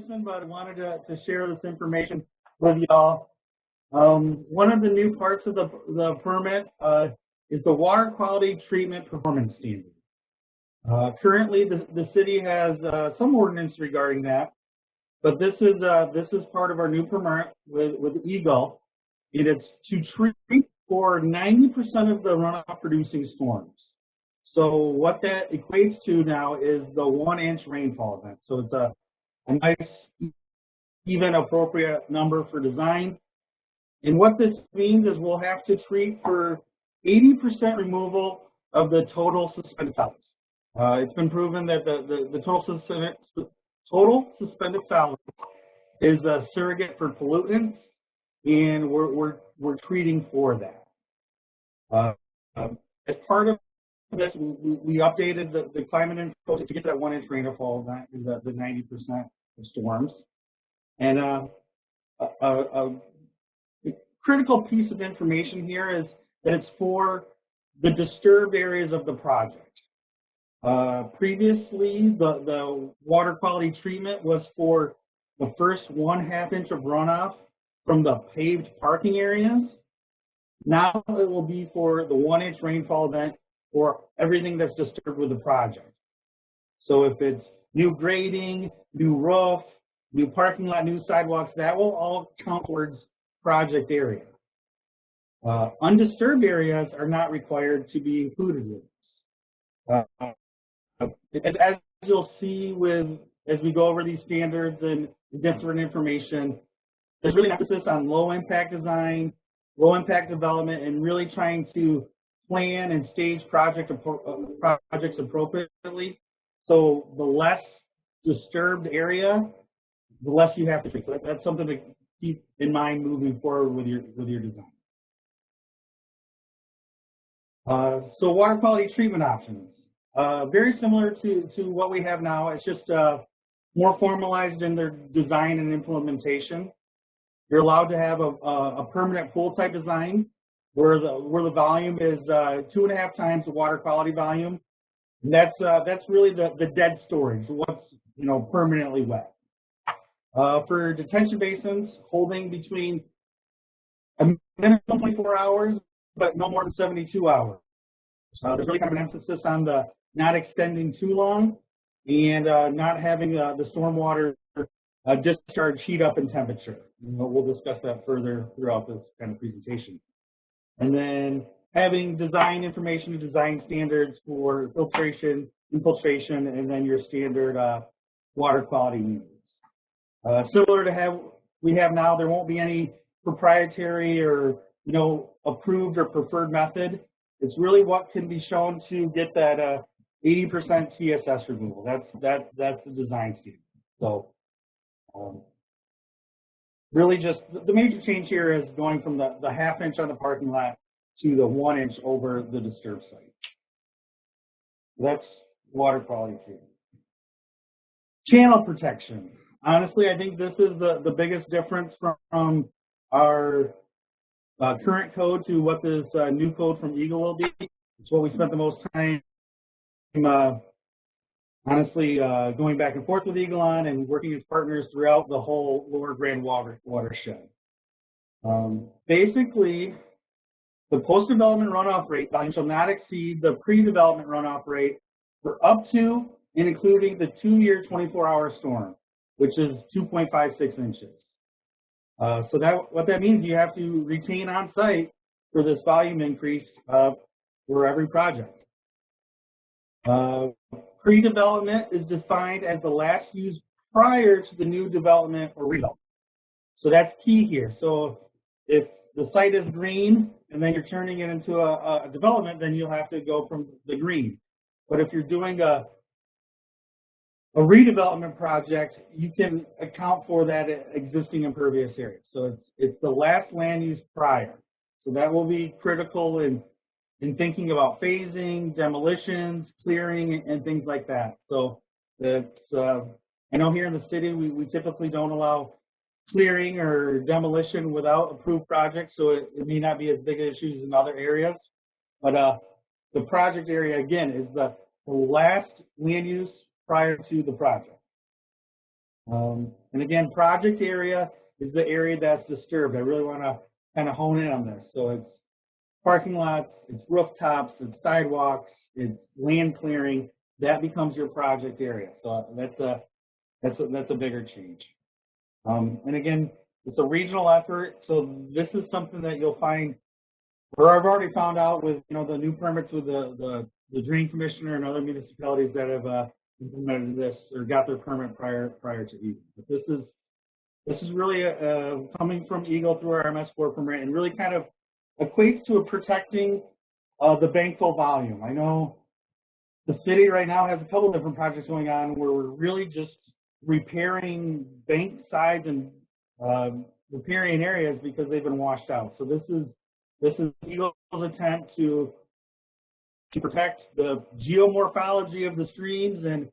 person, but I wanted to share this information with y'all. One of the new parts of the permit is the water quality treatment performance standard. Currently, the city has some ordinance regarding that, but this is part of our new permit with Eagle. It's to treat for 90% of the runoff producing storms. So what that equates to now is the 1-inch rainfall event. So it's a nice, even appropriate number for design. And what this means is we'll have to treat for 80% removal of the total suspended solids. It's been proven that the total suspended solids is a surrogate for pollutants, and we're treating for that. As part of this, we updated the climate info to get that 1-inch rainfall event, the 90% of storms. And a critical piece of information here is that it's for the disturbed areas of the project. Previously, the water quality treatment was for the first 1/2 inch of runoff from the paved parking areas. Now it will be for the 1-inch rainfall event for everything that's disturbed with the project. So if it's new grading, new roof, new parking lot, new sidewalks, that will all count towards project area. Undisturbed areas are not required to be included with this. As you'll see as we go over these standards and different information, there's really an emphasis on low impact design, low impact development, and really trying to plan and stage projects appropriately. So the less disturbed area, the less you have to treat. So that's something to keep in mind moving forward with your design. So water quality treatment options. Very similar to what we have now. It's just more formalized in their design and implementation. You're allowed to have a permanent pool type design where the volume is 2.5 times the water quality volume. And that's really the dead storage, what's permanently wet. For detention basins, holding between a minimum of 24 hours, but no more than 72 hours. There's really kind of an emphasis on the not extending too long and not having the stormwater discharge heat up in temperature. We'll discuss that further throughout this kind of presentation. And then having design information and design standards for filtration, infiltration, and then your standard water quality meters. Similar to we have now, there won't be any proprietary or approved or preferred method. It's really what can be shown to get that 80% TSS removal. That's the design standard. So really just the major change here is going from the 1/2 inch on the parking lot to the 1 inch over the disturbed site. That's water quality treatment. Channel protection. Honestly, I think this is the biggest difference from our current code to what this new code from Eagle will be. It's what we spent the most time honestly going back and forth with Eagle on and working as partners throughout the whole Lower Grand watershed. Basically, the post-development runoff rate volume shall not exceed the pre-development runoff rate for up to and including the 2-year 24-hour storm, which is 2.56 inches. So what that means, you have to retain on site for this volume increase for every project. Pre-development is defined as the last use prior to the new development or redevelopment. So that's key here. So if the site is green and then you're turning it into a development, then you'll have to go from the green. But if you're doing a redevelopment project, you can account for that existing impervious area. So it's the last land use prior. So that will be critical in thinking about phasing, demolitions, clearing, and things like that. So I know here in the city we typically don't allow clearing or demolition without approved projects, so it may not be as big issues in other areas. But the project area, again, is the last land use prior to the project. And again, project area is the area that's disturbed. I really want to kind of hone in on this. So it's parking lots, it's rooftops, it's sidewalks, it's land clearing. That becomes your project area. So that's a bigger change. And again, it's a regional effort. So this is something that you'll find, or I've already found out with the new permits with the drain commissioner and other municipalities that have implemented this or got their permit prior to Eagle. But this is really coming from Eagle through our MS4 permit and really kind of equates to protecting the bankful volume. I know the city right now has a couple different projects going on where we're really just repairing bank sides and repairing areas because they've been washed out. So this is Eagle's attempt to protect the geomorphology of the streams and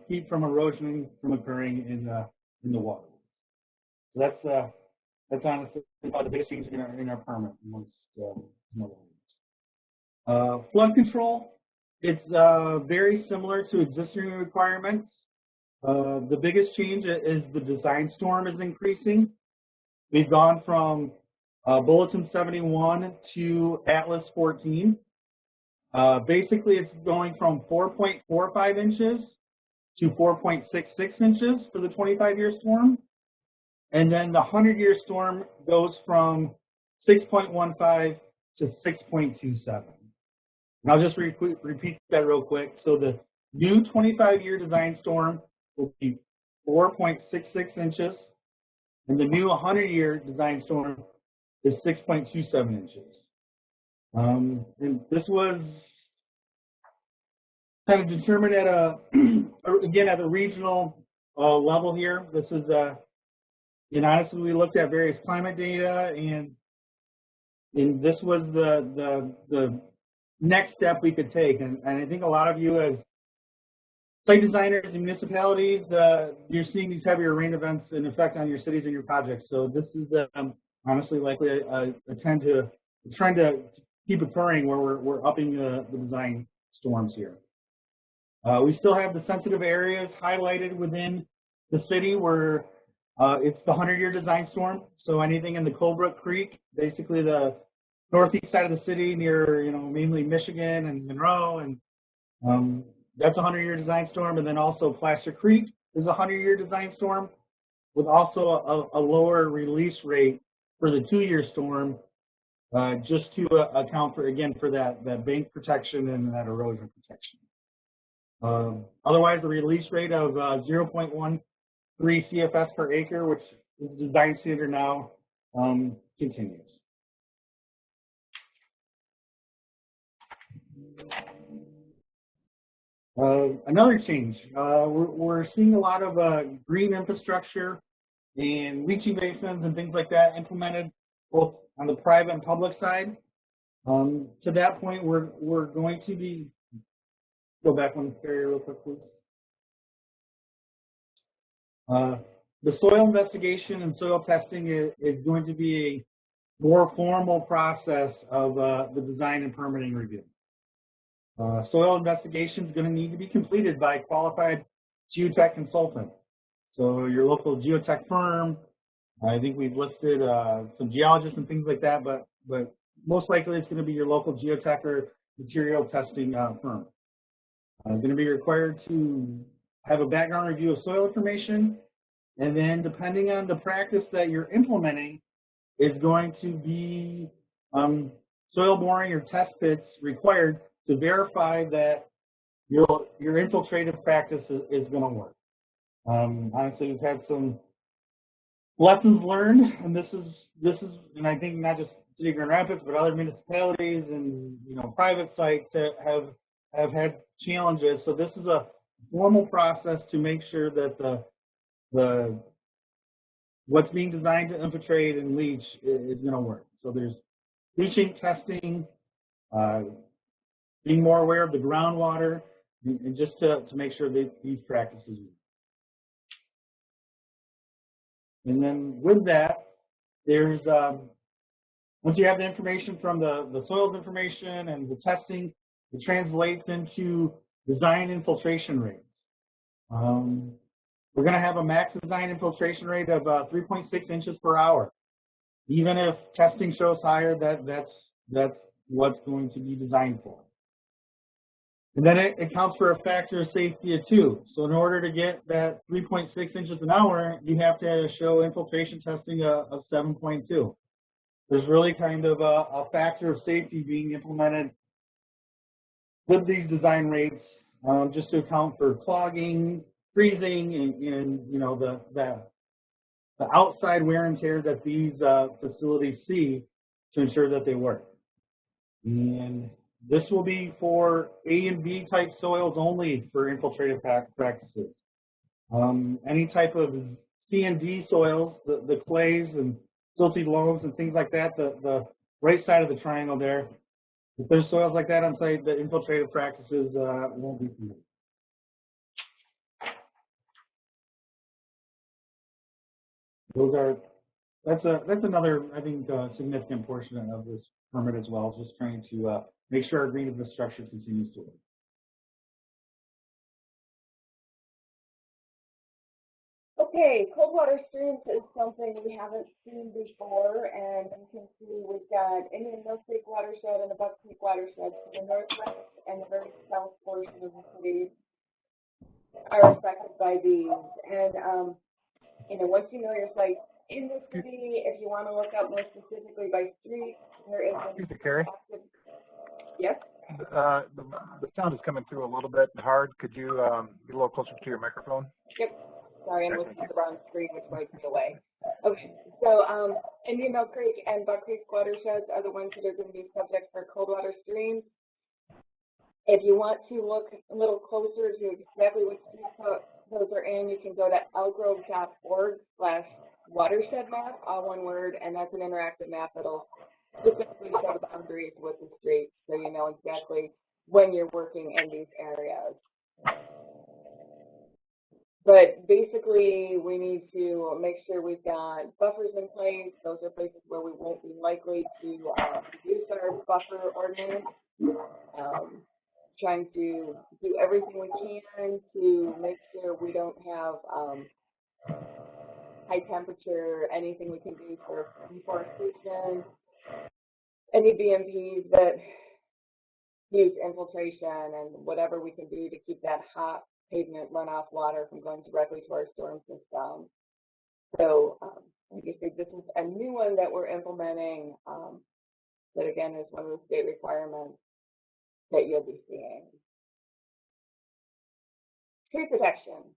keep from erosion from occurring in the water. So that's honestly about the biggest things in our permit amongst flood control. It's very similar to existing requirements. The biggest change is the design storm is increasing. We've gone from Bulletin 71 to Atlas 14. Basically, it's going from 4.45 inches to 4.66 inches for the 25-year storm. And then the 100-year storm goes from 6.15 to 6.27. And I'll just repeat that real quick. So the new 25-year design storm will be 4.66 inches, and the new 100-year design storm is 6.27 inches. And this was kind of determined at at a regional level here. This is honestly, we looked at various climate data, and this was the next step we could take. And I think a lot of you as site designers and municipalities, you're seeing these heavier rain events in effect on your cities and your projects. So this is honestly likely a trend to keep occurring where we're upping the design storms here. We still have the sensitive areas highlighted within the city where it's the 100-year design storm. So anything in the Colebrook Creek, basically the northeast side of the city near, mainly Michigan and Monroe, and that's a 100-year design storm. And then also Placer Creek is a 100-year design storm with also a lower release rate for the 2-year storm, just to account for, again, for that bank protection and that erosion protection. Otherwise, the release rate of 0.13 CFS per acre, which is the design standard now, continues. Another change, we're seeing a lot of green infrastructure and leaching basins and things like that implemented both on the private and public side. To that point, we're going to be, go back one, Carrie, real quick, please. The soil investigation and soil testing is going to be a more formal process of the design and permitting review. Soil investigation is going to need to be completed by a qualified geotech consultant. So your local geotech firm, I think we've listed some geologists and things like that, but most likely it's going to be your local geotech or material testing firm. Going to be required to have a background review of soil information, and then depending on the practice that you're implementing, is going to be soil boring or test pits required to verify that your infiltrative practice is going to work. Honestly, we've had some lessons learned, and this is, and I think not just City of Grand Rapids, but other municipalities and private sites that have had challenges. So this is a formal process to make sure that what's being designed to infiltrate and leach is going to work. So there's leaching testing, being more aware of the groundwater, and just to make sure that these practices work. And then with that, there's once you have the information from the soils information and the testing, it translates into design infiltration rates. We're going to have a max design infiltration rate of 3.6 inches per hour. Even if testing shows higher, that's what's going to be designed for. And then it accounts for a factor of safety of 2. So in order to get that 3.6 inches an hour, you have to show infiltration testing of 7.2. There's really kind of a factor of safety being implemented with these design rates, just to account for clogging, freezing, and you know the outside wear and tear that these facilities see to ensure that they work. And this will be for A and B type soils only for infiltrative practices. Any type of C and D soils, the clays and silty loams and things like that, the right side of the triangle there, if there's soils like that on site, the infiltrative practices won't be permitted. That's another, I think, significant portion of this permit as well, just trying to make sure our green infrastructure continues to work. Okay, cold water streams is something we haven't seen before, and you can see we've got Indian Mill Creek watershed and the Buck Creek watershed to the northwest and the very south portion of the city are affected by these. And you know, once you know your site in the city, if you want to look up more specifically by street, there is Excuse me, Carrie. Yes. The sound is coming through a little bit hard. Could you get a little closer to your microphone? Yep. Sorry, I'm looking at the wrong screen, which might be away. Okay, so Indian Mill Creek and Buck Creek watersheds are the ones that are going to be subject for cold water streams. If you want to look a little closer to exactly what street those are in, you can go to elgrove.org/watershed map, all one word, and that's an interactive map that'll specifically show the boundaries with the street, so you know exactly when you're working in these areas. But basically, we need to make sure we've got buffers in place. Those are places where we won't be likely to use our buffer ordinance. Trying to do everything we can to make sure we don't have high temperature, anything we can do for deforestation, any BMPs that use infiltration, and whatever we can do to keep that hot pavement runoff water from going directly to our storm system. So, like I said, this is a new one that we're implementing that, again, is one of the state requirements that you'll be seeing. Tree protection.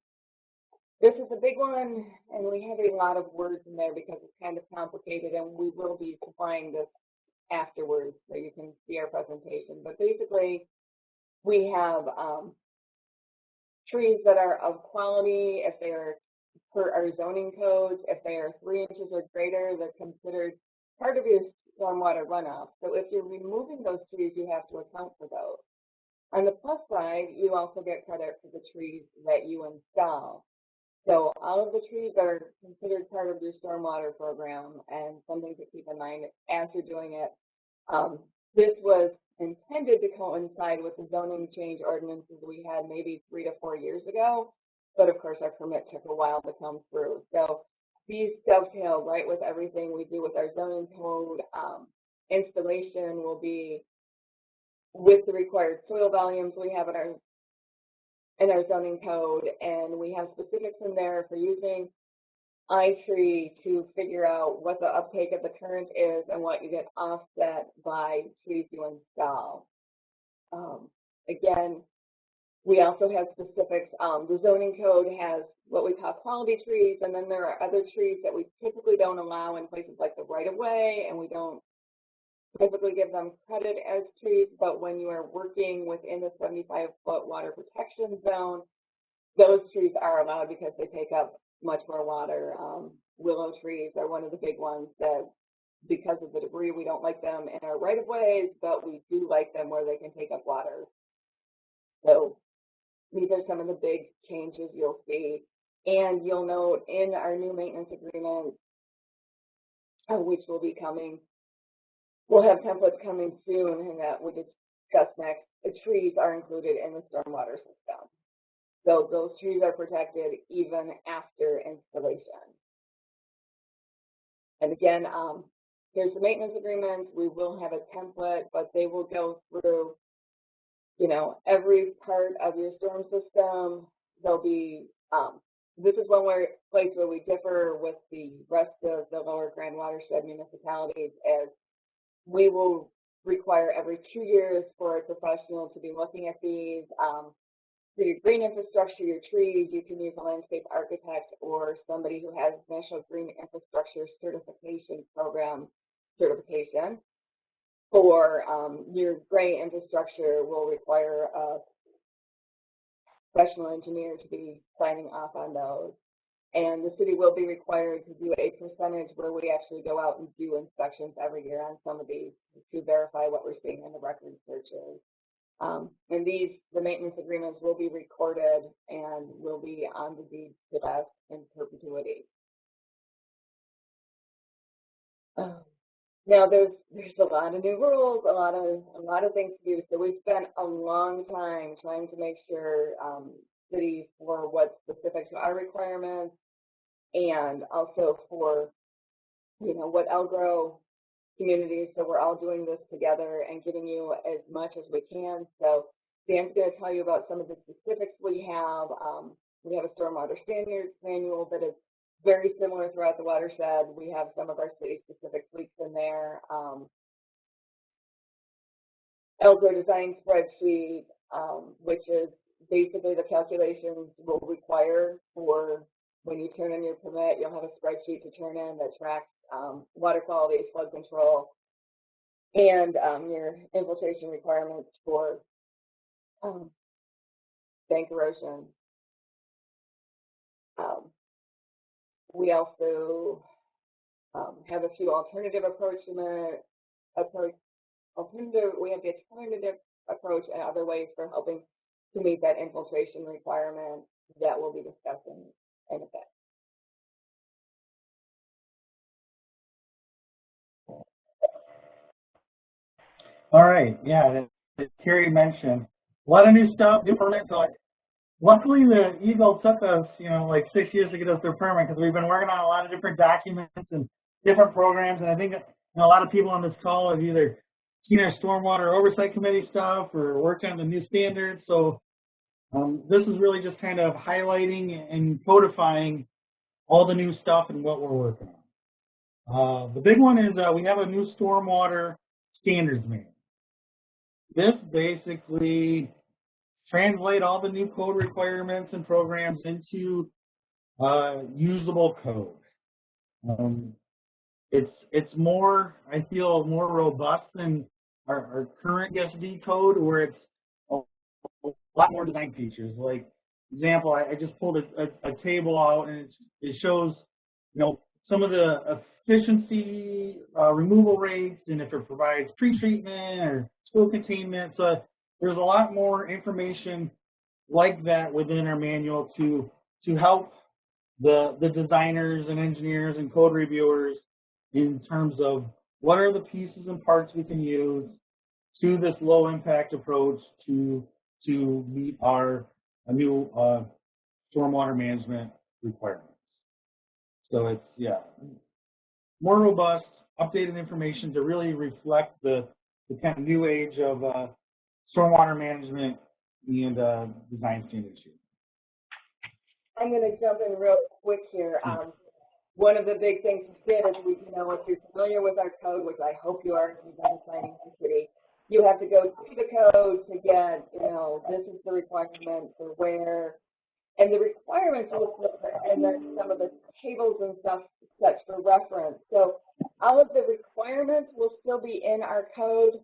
This is a big one, and we have a lot of words in there because it's kind of complicated, and we will be supplying this afterwards so you can see our presentation. But basically, we have trees that are of quality. If they are per our zoning codes, if they are 3 inches or greater, they're considered part of your stormwater runoff. So if you're removing those trees, you have to account for those. On the plus side, you also get credit for the trees that you install. So all of the trees that are considered part of your stormwater program, and something to keep in mind as you're doing it, this was intended to coincide with the zoning change ordinances we had maybe 3 to 4 years ago, but of course our permit took a while to come through. So these dovetail right with everything we do with our zoning code. Installation will be with the required soil volumes we have in our zoning code, and we have specifics in there for using iTree to figure out what the uptake of the current is and what you get offset by trees you install. Again, we also have specifics. The zoning code has what we call quality trees, and then there are other trees that we typically don't allow in places like the right-of-way, and we don't typically give them credit as trees, but when you are working within the 75-foot water protection zone, those trees are allowed because they take up much more water. Willow trees are one of the big ones that, because of the debris, we don't like them in our right-of-ways, but we do like them where they can take up water. So these are some of the big changes you'll see. And you'll note in our new maintenance agreement, which will be coming, we'll have templates coming soon, and that we'll discuss next. The trees are included in the stormwater system. So those trees are protected even after installation. And again, here's the maintenance agreement. We will have a template, but they will go through, every part of your storm system. There'll be, this is one place where we differ with the rest of the lower Grand Watershed municipalities, as we will require every 2 years for a professional to be looking at these. For your green infrastructure, your trees, you can use a landscape architect or somebody who has National Green Infrastructure Certification Program certification. For your gray infrastructure, will require a professional engineer to be signing off on those. And the city will be required to do a percentage where we actually go out and do inspections every year on some of these to verify what we're seeing in the record searches. And the maintenance agreements will be recorded and will be on the deed to us in perpetuity. Now there's a lot of new rules, a lot of things to do. So we've spent a long time trying to make sure cities for what's specific to our requirements, and also for what Elgro communities. So we're all doing this together and giving you as much as we can. So Dan's going to tell you about some of the specifics we have. We have a stormwater standards manual that is very similar throughout the watershed. We have some of our city-specific tweaks in there. Elgro design spreadsheet, which is basically the calculations we'll require for when you turn in your permit. You'll have a spreadsheet to turn in that tracks water quality, flood control, and your infiltration requirements for bank erosion. We also have a few alternative approaches. We have the alternative approach and other ways for helping to meet that infiltration requirement that we'll be discussing in a bit. All right, yeah, as Carrie mentioned, a lot of new stuff, new permits. Luckily, the Eagle took us, like 6 years to get us their permit, because we've been working on a lot of different documents and different programs. And I think a lot of people on this call have either seen our Stormwater Oversight Committee stuff or worked on the new standards. So this is really just kind of highlighting and codifying all the new stuff and what we're working on. The big one is we have a new Stormwater Standards Manual. This basically translate all the new code requirements and programs into usable code. It's more, I feel, more robust than our current SD code, where it's a lot more design features. Like, example, I just pulled a table out, and it shows, some of the efficiency removal rates, and if it provides pre-treatment or spill containment. So there's a lot more information like that within our manual to help the designers and engineers and code reviewers in terms of what are the pieces and parts we can use to this low impact approach to meet our new stormwater management requirements. So it's, more robust, updated information to really reflect the kind of new age of stormwater management and design standards. I'm going to jump in real quick here. One of the big things we did is if you're familiar with our code, which I hope you are, if you've been signing the city, you have to go through the code to get, this is the requirement for where, and the requirements and then some of the tables and stuff such for reference. So all of the requirements will still be in our code,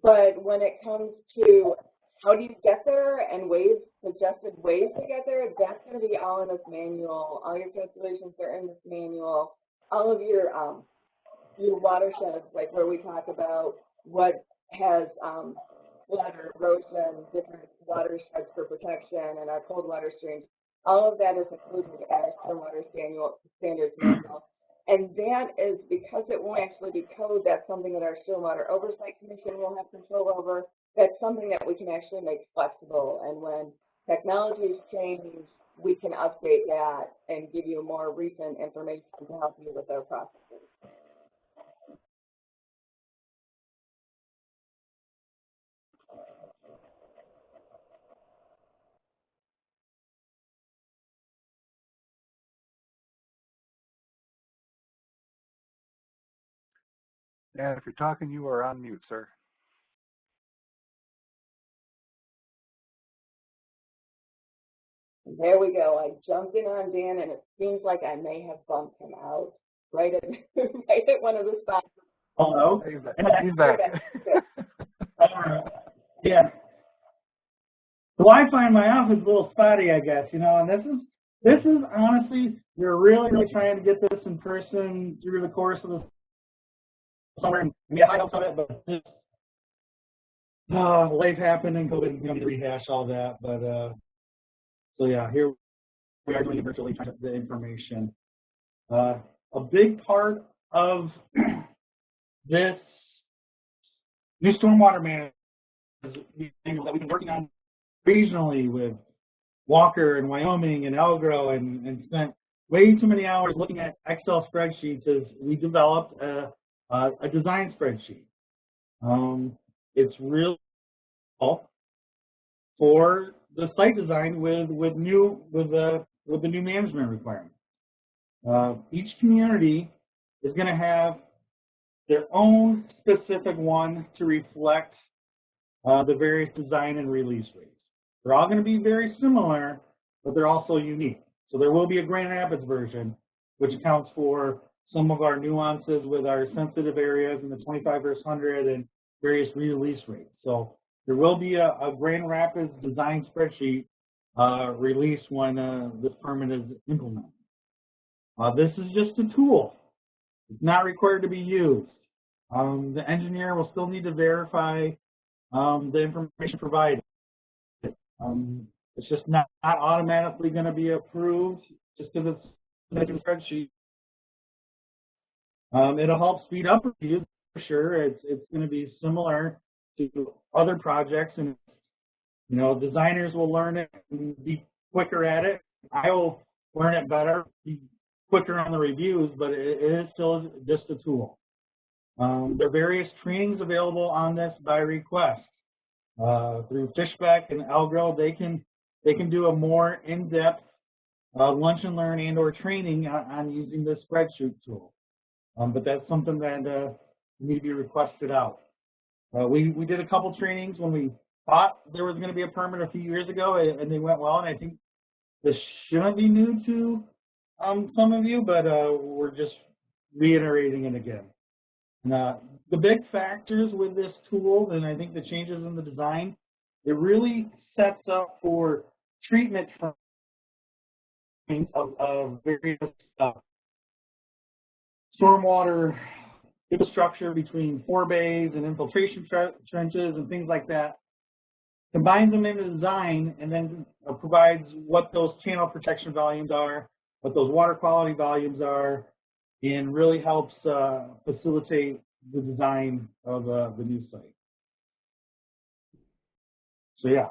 but when it comes to how do you get there and suggested ways to get there, that's going to be all in this manual. All your calculations are in this manual. All of your watersheds, like where we talk about what has flood or erosion, different watersheds for protection, and our cold water streams, all of that is included in our stormwater standards manual. And that is because it won't actually be code. That's something that our Stormwater Oversight Commission will have control over. That's something that we can actually make flexible. And when technology's changed, we can update that and give you more recent information to help you with our processes. And if you're talking, you are on mute, sir. There we go. I jumped in on Dan, and it seems like I may have bumped him out right at right at one of the spots. Hello? He's back. He's back. Yeah. The Wi-Fi in my office is a little spotty, I guess, and this is honestly, we're really, really trying to get this in person through the course of the summer, and we have high hopes of it, but just, life happened and COVID, we don't need to rehash all that, but, so yeah, here we are doing it virtually, trying to get the information. A big part of this new stormwater management is things that we've been working on regionally with Walker and Wyoming and Elgro and spent way too many hours looking at Excel spreadsheets as we developed a design spreadsheet. It's really for the site design with the new management requirements. Each community is going to have their own specific one to reflect the various design and release rates. They're all going to be very similar, but they're also unique. So there will be a Grand Rapids version, which accounts for some of our nuances with our sensitive areas and the 25 versus 100 and various release rates. So there will be a Grand Rapids design spreadsheet released when this permit is implemented. This is just a tool. It's not required to be used. The engineer will still need to verify the information provided. It's just not automatically going to be approved just because it's a spreadsheet. It'll help speed up reviews for sure. It's going to be similar to other projects, and designers will learn it and be quicker at it. I will learn it better, be quicker on the reviews, but it is still just a tool. There are various trainings available on this by request. Through Fishbeck and Elgro, they can do a more in-depth lunch and learn and/or training on using this spreadsheet tool. But that's something that need to be requested out. We did a couple trainings when we thought there was going to be a permit a few years ago, and they went well. And I think this shouldn't be new to some of you, but we're just reiterating it again. The big factors with this tool, and I think the changes in the design, it really sets up for treatment of various stormwater infrastructure between forebays and infiltration trenches and things like that. Combines them in the design and then provides what those channel protection volumes are, what those water quality volumes are, and really helps facilitate the design of the new site. So yeah,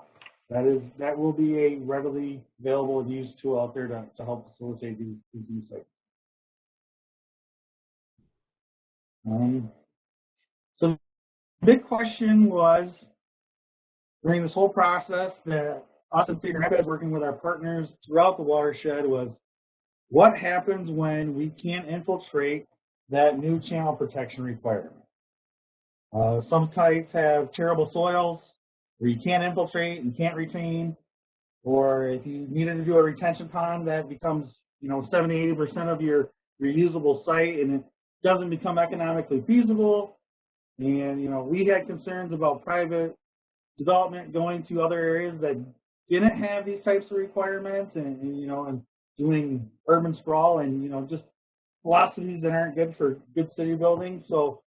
that will be a readily available and used tool out there to help facilitate these new sites. So the big question was, during this whole process that us and Cedar Rapids working with our partners throughout the watershed was, what happens when we can't infiltrate that new channel protection requirement? Some sites have terrible soils where you can't infiltrate and can't retain, or if you needed to do a retention pond, that becomes 70-80% of your usable site, and it doesn't become economically feasible. And we had concerns about private development going to other areas that didn't have these types of requirements, and doing urban sprawl and just philosophies that aren't good for good city building. So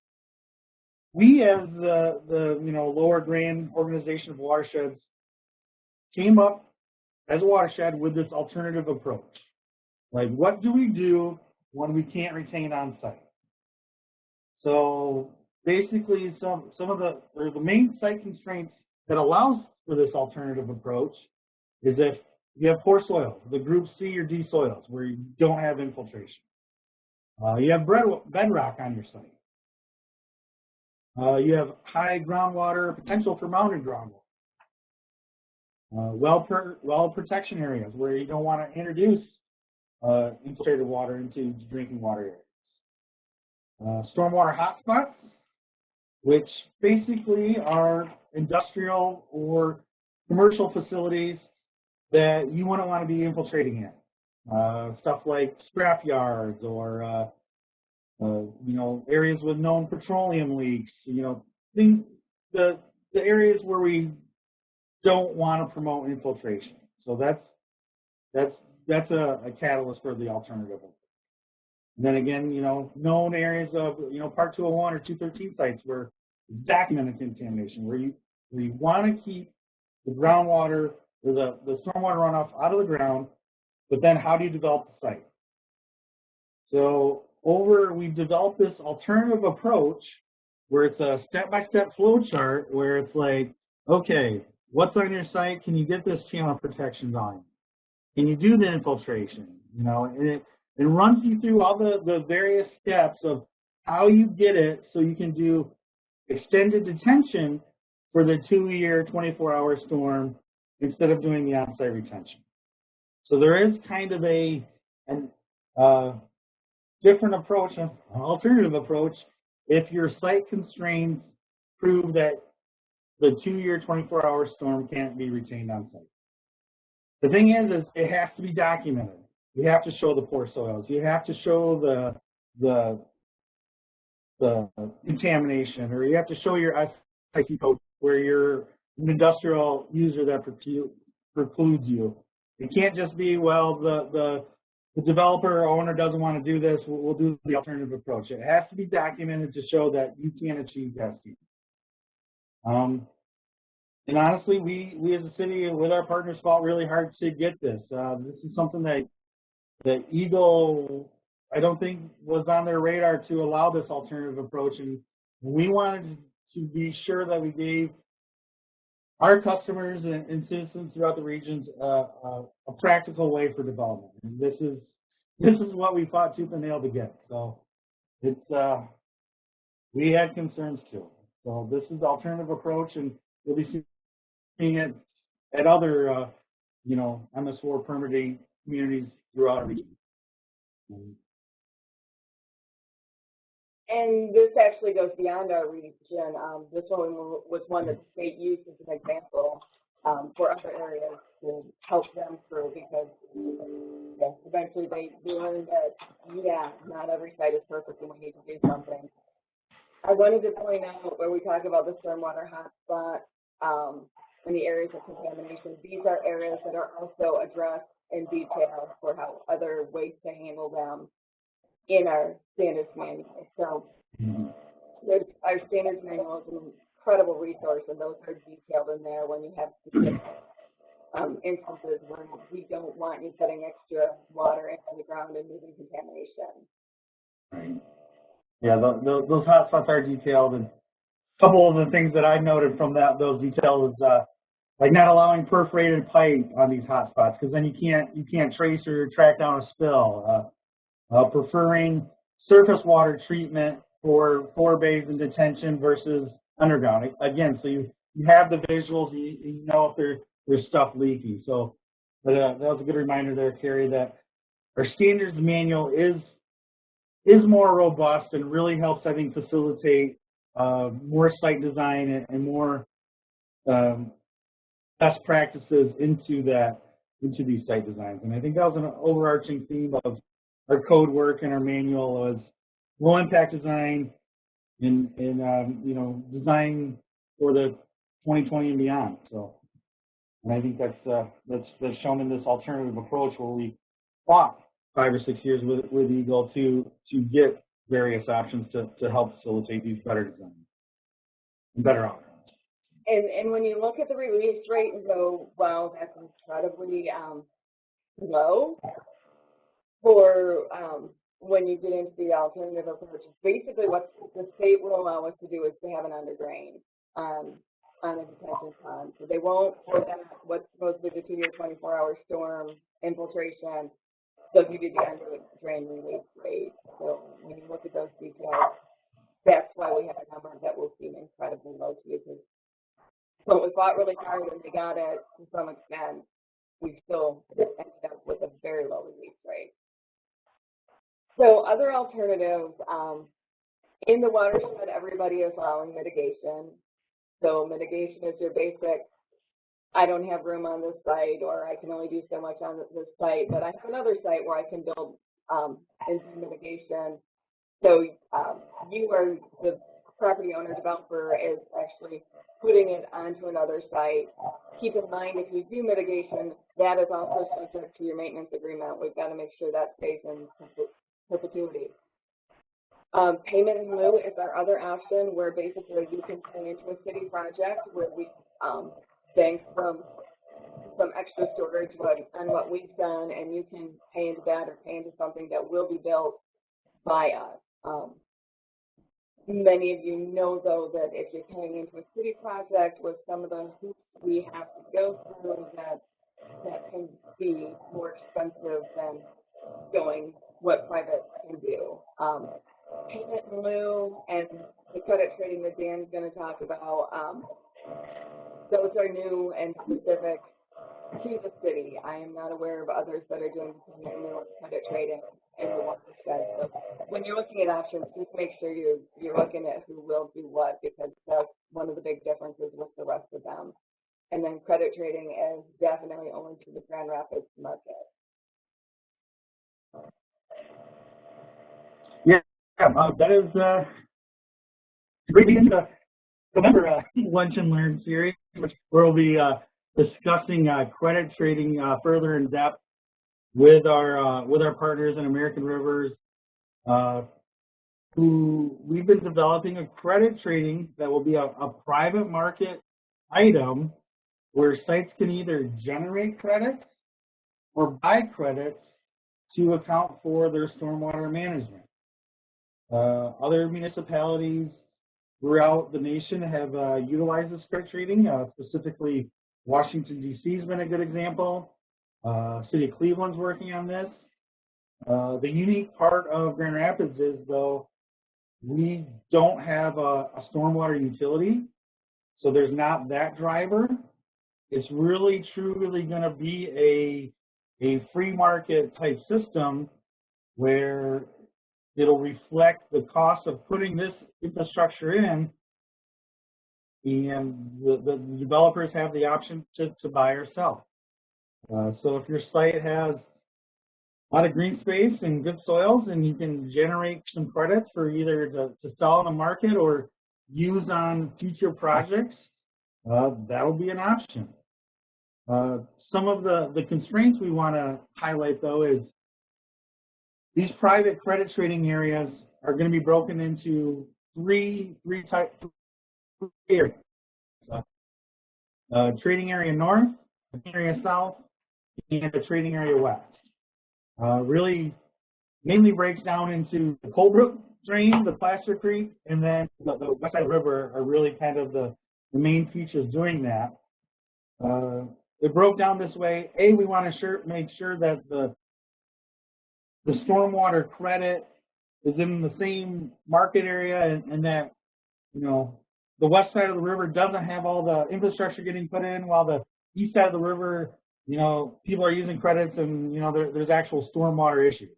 we, as the Lower Grand Organization of Watersheds, came up as a watershed with this alternative approach. Like, what do we do when we can't retain on site? So basically, some of the main site constraints that allows for this alternative approach is if you have poor soils, the group C or D soils where you don't have infiltration. You have bedrock on your site. You have high groundwater potential for mounted groundwater. Well protection areas where you don't want to introduce infiltrated water into drinking water areas. Stormwater hotspots, which basically are industrial or commercial facilities that you wouldn't want to be infiltrating in. Stuff like scrap yards or areas with known petroleum leaks. The areas where we don't want to promote infiltration. So that's a catalyst for the alternative. And then again, known areas of Part 201 or 213 sites where documented contamination, where you want to keep the groundwater or the stormwater runoff out of the ground, but then how do you develop the site? So we've developed this alternative approach where it's a step-by-step flow chart where it's like, okay, what's on your site? Can you get this channel protection volume? Can you do the infiltration? And it runs you through all the various steps of how you get it so you can do extended detention for the 2-year, 24-hour storm instead of doing the on-site retention. So there is kind of a different approach, an alternative approach, if your site constraints prove that the 2-year, 24-hour storm can't be retained on site. The thing is it has to be documented. You have to show the poor soils. You have to show the contamination, or you have to show your SIC code where you're an industrial user that precludes you. It can't just be, well, the developer or owner doesn't want to do this, we'll do the alternative approach. It has to be documented to show that you can achieve testing. And honestly, we as a city with our partners fought really hard to get this. This is something that Eagle, I don't think, was on their radar to allow this alternative approach. And we wanted to be sure that we gave our customers and citizens throughout the regions a practical way for development. And this is what we fought tooth and nail to get. So we had concerns too. So this is the alternative approach, and you'll be seeing it at other MS4 permitting communities throughout our region. And this actually goes beyond our region. This one was one that the state used as an example for other areas to help them through, because eventually they learned that, not every site is perfect and we need to do something. I wanted to point out when we talk about the stormwater hotspot and the areas of contamination, these are areas that are also addressed in detail for how other ways to handle them in our standards manual. So our standards manual is an incredible resource, and those are detailed in there when you have specific instances where we don't want you putting extra water into the ground and moving contamination. Right. Yeah, those hotspots are detailed, and a couple of the things that I noted from those details is like not allowing perforated pipe on these hotspots, because then you can't trace or track down a spill. Preferring surface water treatment for bays in detention versus underground. Again, so you have the visuals, you know if there's stuff leaking. So that was a good reminder there, Carrie, that our standards manual is more robust and really helps, I think, facilitate more site design and more best practices into these site designs. And I think that was an overarching theme of our code work and our manual was low impact design and design for the 2020 and beyond. So, and I think that's shown in this alternative approach where we fought 5 or 6 years with Eagle to get various options to help facilitate these better designs and better outcomes. And when you look at the release rate and go, wow, that's incredibly low for when you get into the alternative approach. Basically what the state will allow us to do is to have an underdrain. on a detention pond. So they won't prevent what's supposed to be the 2-year, 24-hour storm infiltration. They'll give you the under drain release rate. So when you look at those details, that's why we have a number that will seem incredibly low to you. Because when we fought really hard and they got it to some extent, we still ended up with a very low release rate. So other alternatives, in the watershed, everybody is allowing mitigation. So mitigation is your basic, I don't have room on this site, or I can only do so much on this site, but I have another site where I can build and do mitigation. So you are the property owner developer is actually putting it onto another site. Keep in mind, if you do mitigation, that is also subject to your maintenance agreement. We've got to make sure that stays in perpetuity. Payment in lieu is our other option, where basically you can pay into a city project where we bank from some extra storage on what we've done, and you can pay into that or pay into something that will be built by us. Many of you know, though, that if you're paying into a city project with some of the hoops we have to go through, that can be more expensive than going what private can do. Payment in lieu and the credit trading that Dan's going to talk about, those are new and specific to the city. I am not aware of others that are doing payment in lieu or credit trading in the watershed. So when you're looking at options, just make sure you're looking at who will do what, because that's one of the big differences with the rest of them. And then credit trading is definitely only to the Grand Rapids market. Yeah, that is great into November Lunch and Learn series, where we'll be discussing credit trading further in depth with our partners in American Rivers, who we've been developing a credit trading that will be a private market item where sites can either generate credits or buy credits to account for their stormwater management. Other municipalities throughout the nation have utilized this credit trading. Specifically, Washington, D.C. has been a good example. City of Cleveland's working on this. The unique part of Grand Rapids is, though, we don't have a stormwater utility, so there's not that driver. It's really, truly going to be a free market type system where it'll reflect the cost of putting this infrastructure in, and the developers have the option to buy or sell. So if your site has a lot of green space and good soils, and you can generate some credits for either to sell on the market or use on future projects, that'll be an option. Some of the constraints we want to highlight, though, is these private credit trading areas are going to be broken into three areas. Trading area north, a area south, and a trading area west. Really mainly breaks down into the Colebrook drain, the Placer Creek, and then the west side of the river are really kind of the main features doing that. It broke down this way. We want to make sure that the stormwater credit is in the same market area, and that, the west side of the river doesn't have all the infrastructure getting put in, while the east side of the river, people are using credits, and, there's actual stormwater issues.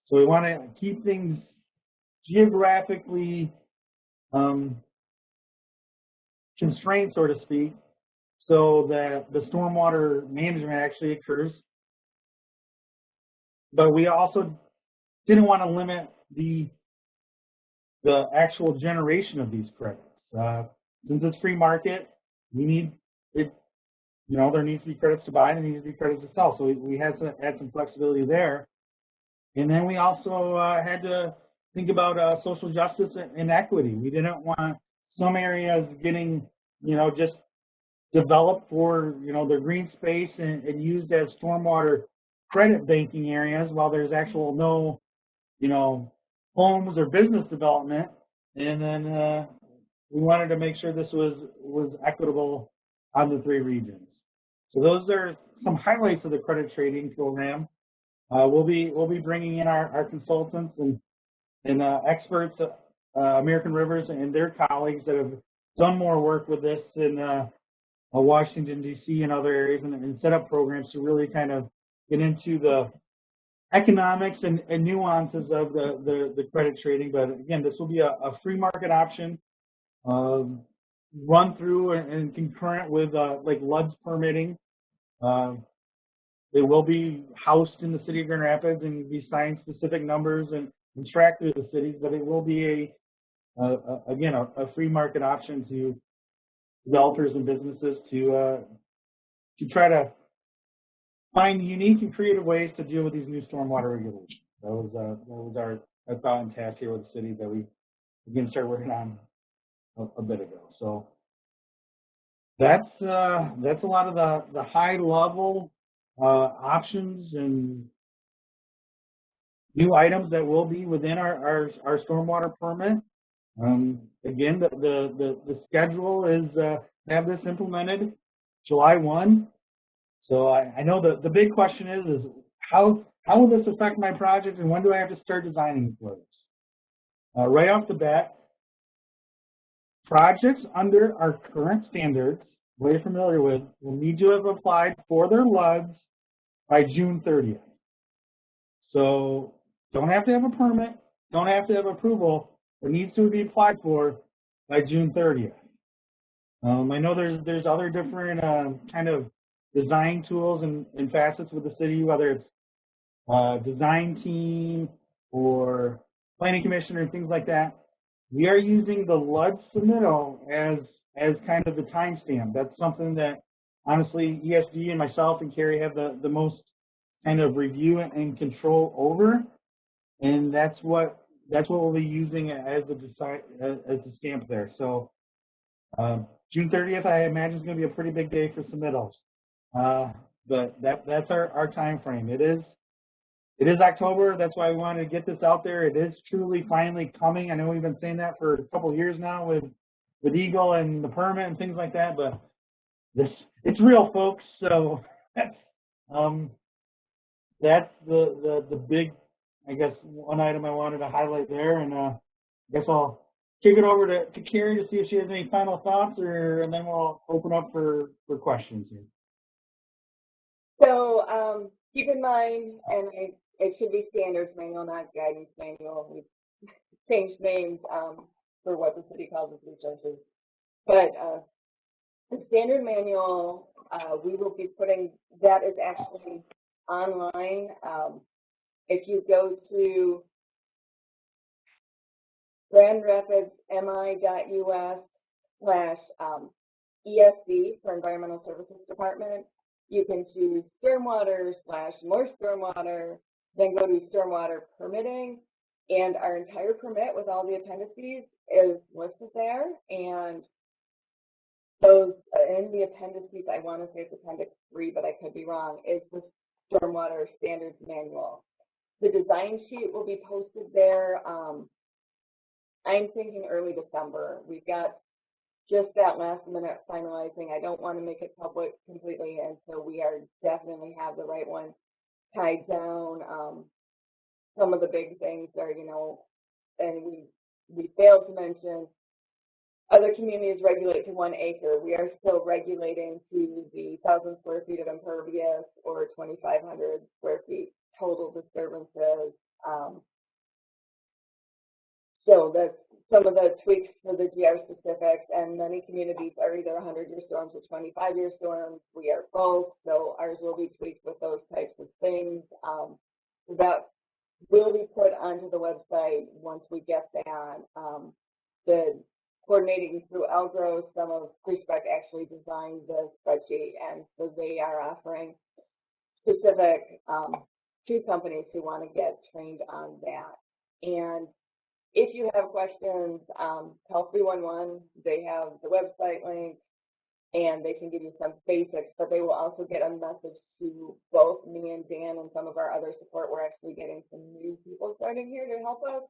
So we want to keep things geographically constrained, so to speak, so that the stormwater management actually occurs. But we also didn't want to limit the actual generation of these credits. Since it's free market, we need it. There needs to be credits to buy and there needs to be credits to sell. So we had to add some flexibility there. And then we also had to think about social justice and equity. We didn't want some areas getting, just developed for, their green space and used as stormwater credit banking areas, while there's actual no, homes or business development. And then we wanted to make sure this was equitable on the 3 regions. So those are some highlights of the credit trading program. We'll be bringing in our consultants and experts, American Rivers and their colleagues that have done more work with this in Washington, D.C. and other areas and set up programs to really kind of get into the economics and nuances of the credit trading. But again, this will be a free market option, run through and concurrent with like LUD's permitting. It will be housed in the city of Grand Rapids and be signed specific numbers and tracked through the cities, but it will be again a free market option to developers and businesses to try to find unique and creative ways to deal with these new stormwater regulations. That was our thought and task here with the city that we again started working on a bit ago. So that's a lot of the high level options and new items that will be within our stormwater permit. Again, the schedule is to have this implemented July 1. So I know the big question is how will this affect my project and when do I have to start designing for this? Right off the bat, projects under our current standards, we're familiar with, will need to have applied for their LUDs by June 30th. So don't have to have a permit, don't have to have approval, it needs to be applied for by June 30th. I know there's other different kind of design tools and facets with the city, whether it's design team or planning commission or things like that. We are using the LUD submittal as kind of the timestamp. That's something that honestly ESG and myself and Carrie have the most kind of review and control over, and that's what we'll be using as the stamp there. So June 30th, I imagine, is going to be a pretty big day for submittals. But that's our time frame. It is October. That's why we wanted to get this out there. It is truly finally coming. I know we've been saying that for a couple of years now with Eagle and the permit and things like that, but it's real, folks. So that's the big, I guess, one item I wanted to highlight there. And I guess I'll kick it over to Carrie to see if she has any final thoughts, and then we'll open up for questions here. So keep in mind, and it should be standards manual, not guidance manual. We've changed names for what the city calls its resources. But the standard manual, we will be putting, that is actually online. If you go to grandrapidsmi.us/ESD for Environmental Services Department, you can choose Stormwater / more Stormwater, then go to Stormwater Permitting, and our entire permit with all the appendices is listed there. And those in the appendices, I want to say it's Appendix 3, but I could be wrong, is the Stormwater Standards Manual. The design sheet will be posted there. I'm thinking early December. We've got just that last minute finalizing. I don't want to make it public completely, and so we are definitely have the right one tied down. Some of the big things are, and we failed to mention, other communities regulate to 1 acre. We are still regulating to the 1,000 square feet of impervious or 2,500 square feet total disturbances. So that's some of the tweaks for the GR specifics, and many communities are either 100-year storms or 25-year storms. We are both, so ours will be tweaked with those types of things. That will be put onto the website once we get that. The coordinating through Algro, some of Spec actually designed the spreadsheet, and so they are offering specific to companies who want to get trained on that. And if you have questions, call 311. They have the website link, and they can give you some basics, but they will also get a message to both me and Dan and some of our other support. We're actually getting some new people starting here to help us.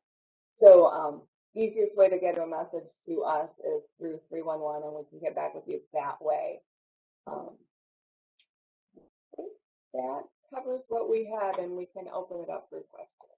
So easiest way to get a message to us is through 311, and we can get back with you that way. I think that covers what we have, and we can open it up for questions.